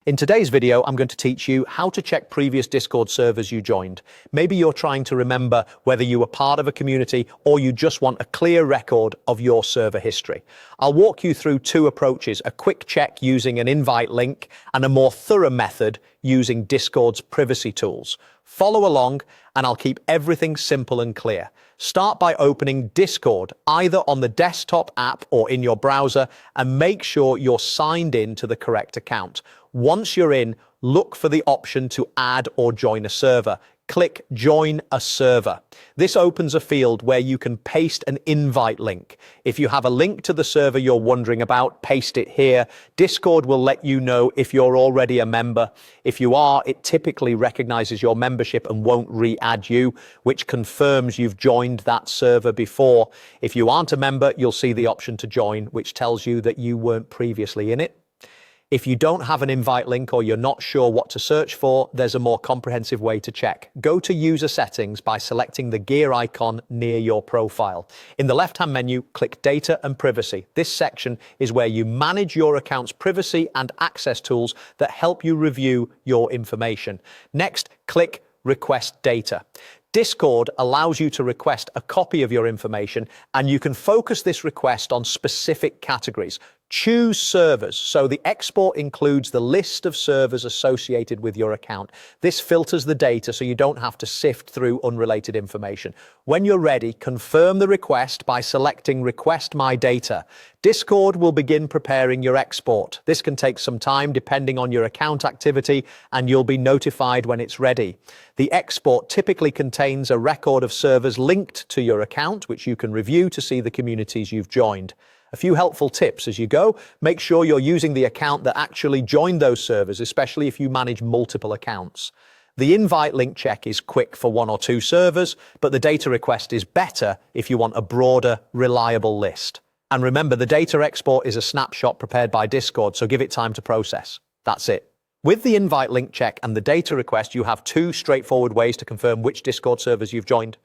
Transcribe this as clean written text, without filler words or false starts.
In today's video, I'm going to teach you how to check previous Discord servers you joined. Maybe you're trying to remember whether you were part of a community or you just want a clear record of your server history. I'll walk you through two approaches, a quick check using an invite link and a more thorough method using Discord's privacy tools. Follow along and I'll keep everything simple and clear. Start by opening Discord, either on the desktop app or in your browser, and make sure you're signed in to the correct account. Once you're in, look for the option to add or join a server. Click Join a Server. This opens a field where you can paste an invite link. If you have a link to the server you're wondering about, paste it here. Discord will let you know if you're already a member. If you are, it typically recognizes your membership and won't re-add you, which confirms you've joined that server before. If you aren't a member, you'll see the option to join, which tells you that you weren't previously in it. If you don't have an invite link or you're not sure what to search for, there's a more comprehensive way to check. Go to User Settings by selecting the gear icon near your profile. In the left-hand menu, click Data and Privacy. This section is where you manage your account's privacy and access tools that help you review your information. Next, click Request Data. Discord allows you to request a copy of your information, and you can focus this request on specific categories. Choose servers, so the export includes the list of servers associated with your account. This filters the data so you don't have to sift through unrelated information. When you're ready, confirm the request by selecting Request My Data. Discord will begin preparing your export. This can take some time depending on your account activity, and you'll be notified when it's ready. The export typically contains a record of servers linked to your account, which you can review to see the communities you've joined. A few helpful tips as you go. Make sure you're using the account that actually joined those servers, especially if you manage multiple accounts. The invite link check is quick for one or two servers, but the data request is better if you want a broader, reliable list. And remember, the data export is a snapshot prepared by Discord, so give it time to process. That's it. With the invite link check and the data request, you have two straightforward ways to confirm which Discord servers you've joined.